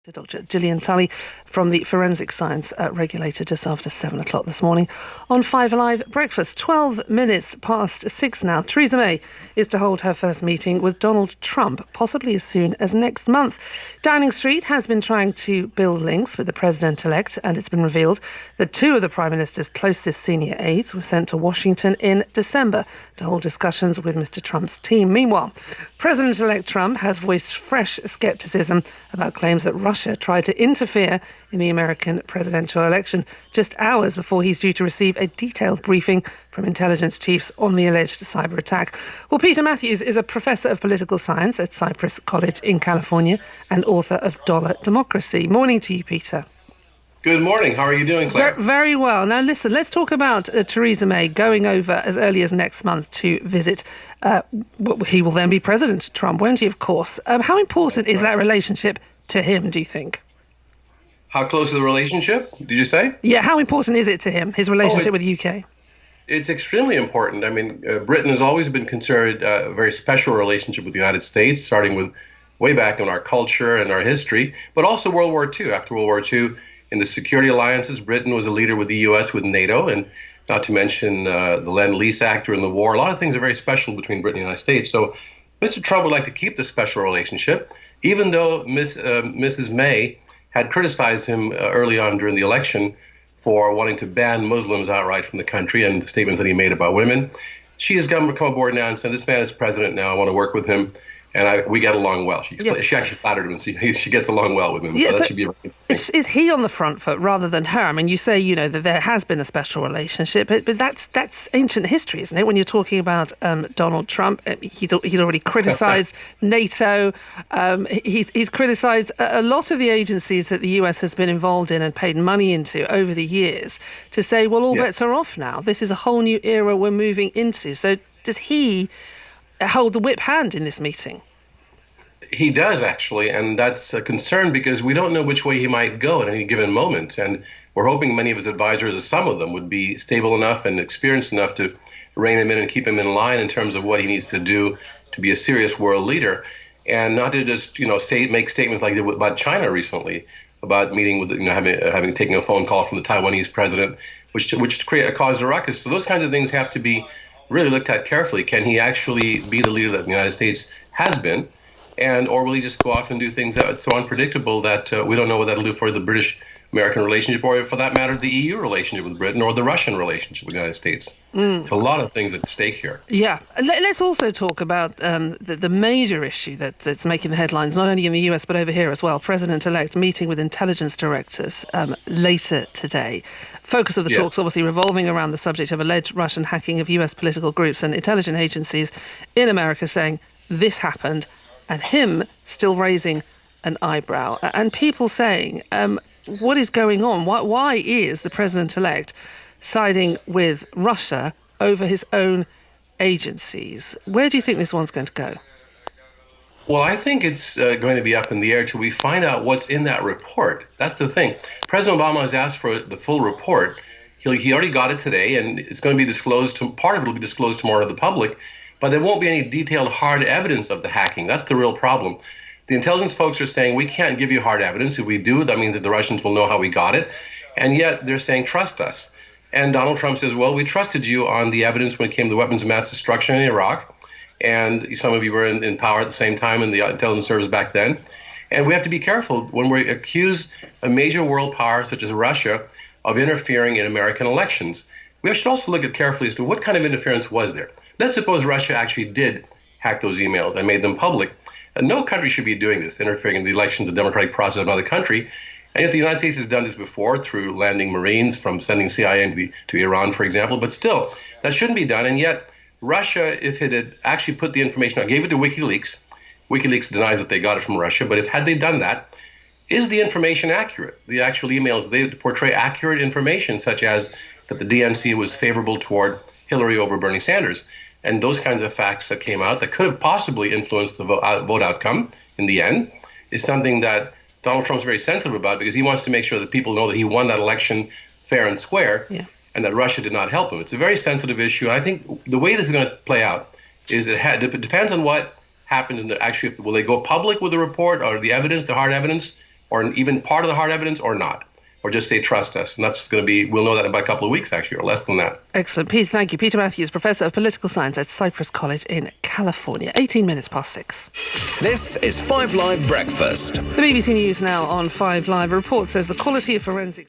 to Dr. Gillian Tully from the Forensic Science Regulator just after 7 o'clock this morning on 5 Alive Breakfast. 12 minutes past 6 now. Theresa May is to hold her first meeting with Donald Trump, possibly as soon as next month. Downing Street has been trying to build links with the President-elect, and it's been revealed that two of the Prime Minister's closest senior aides were sent to Washington in December to hold discussions with Mr. Trump's team. Meanwhile, President-elect Trump has voiced fresh scepticism about claims that Russia tried to interfere in the American presidential election just hours before he's due to receive a detailed briefing from intelligence chiefs on the alleged cyber attack. Well, Peter Mathews is a professor of political science at Cypress College in California and author of Dollar Democracy. Morning to you, Peter. Good morning. How are you doing, Claire? Very well. Now, listen, let's talk about Theresa May going over as early as next month to visit. He will then be President Trump, won't he, of course? How important is that relationship to him, do you think? How close is the relationship, did you say? Yeah, how important is it to him, his relationship with the UK? It's extremely important. I mean, Britain has always been considered a very special relationship with the United States, starting with way back in our culture and our history, but also World War II. After World War II, in the security alliances, Britain was a leader with the U.S., with NATO, and not to mention the Lend-Lease Act during the war. A lot of things are very special between Britain and the United States. So Mr. Trump would like to keep this special relationship, even though Mrs. May had criticized him early on during the election for wanting to ban Muslims outright from the country and the statements that he made about women. She has come aboard now and said, this man is president now, I want to work with him. And we get along well. She actually flattered him, and she gets along well with him. Yeah, so that should be a very good thing. Is he on the front foot rather than her? I mean, you say, that there has been a special relationship, but that's ancient history, isn't it? When you're talking about Donald Trump, he's already criticised NATO. He's criticised a lot of the agencies that the US has been involved in and paid money into over the years to say, well, all bets are off now. This is a whole new era we're moving into. So does he hold the whip hand in this meeting? He does, actually, and that's a concern because we don't know which way he might go at any given moment. And we're hoping many of his advisors, or some of them, would be stable enough and experienced enough to rein him in and keep him in line in terms of what he needs to do to be a serious world leader, and not to just make statements like they did about China recently, about meeting with having taken a phone call from the Taiwanese president, which caused a ruckus. So those kinds of things have to be really looked at carefully. Can he actually be the leader that the United States has been? Or will he just go off and do things that are so unpredictable that we don't know what that'll do for the British-American relationship, or for that matter, the EU relationship with Britain, or the Russian relationship with the United States? It's a lot of things at stake here. Yeah. Let's also talk about the major issue that's making the headlines, not only in the US, but over here as well. President-elect meeting with intelligence directors later today. Focus of the talks obviously revolving around the subject of alleged Russian hacking of US political groups and intelligence agencies in America, saying this happened, and him still raising an eyebrow. And people saying, what is going on? Why is the president-elect siding with Russia over his own agencies? Where do you think this one's going to go? Well, I think it's going to be up in the air till we find out what's in that report. That's the thing. President Obama has asked for the full report. He already got it today, and it's going to be disclosed. Part of it will be disclosed tomorrow to the public. But there won't be any detailed hard evidence of the hacking. That's the real problem. The intelligence folks are saying we can't give you hard evidence. If we do, that means that the Russians will know how we got it. And yet they're saying, trust us. And Donald Trump says, well, we trusted you on the evidence when it came to weapons of mass destruction in Iraq. And some of you were in power at the same time in the intelligence service back then. And we have to be careful when we accuse a major world power such as Russia of interfering in American elections. We should also look at carefully as to what kind of interference was there. Let's suppose Russia actually did hack those emails and made them public. And no country should be doing this, interfering in the elections, the democratic process of another country. And yet the United States has done this before through landing Marines, from sending CIA to Iran, for example. But still, that shouldn't be done. And yet Russia, if it had actually put the information out, gave it to WikiLeaks. WikiLeaks denies that they got it from Russia. But had they done that, is the information accurate? The actual emails, they portray accurate information, such as that the DNC was favorable toward Hillary over Bernie Sanders. And those kinds of facts that came out that could have possibly influenced the vote outcome in the end is something that Donald Trump's very sensitive about, because he wants to make sure that people know that he won that election fair and square, and that Russia did not help him. It's a very sensitive issue. And I think the way this is going to play out is it depends on what happens in the will they go public with the report or the evidence, the hard evidence, or even part of the hard evidence or not. Or just say, trust us. And that's going to be, we'll know that in about a couple of weeks, actually, or less than that. Excellent. Pete, thank you. Peter Mathews, Professor of Political Science at Cypress College in California. 18 minutes past 6. This is 5 Live Breakfast. The BBC News now on 5 Live. A report says the quality of forensic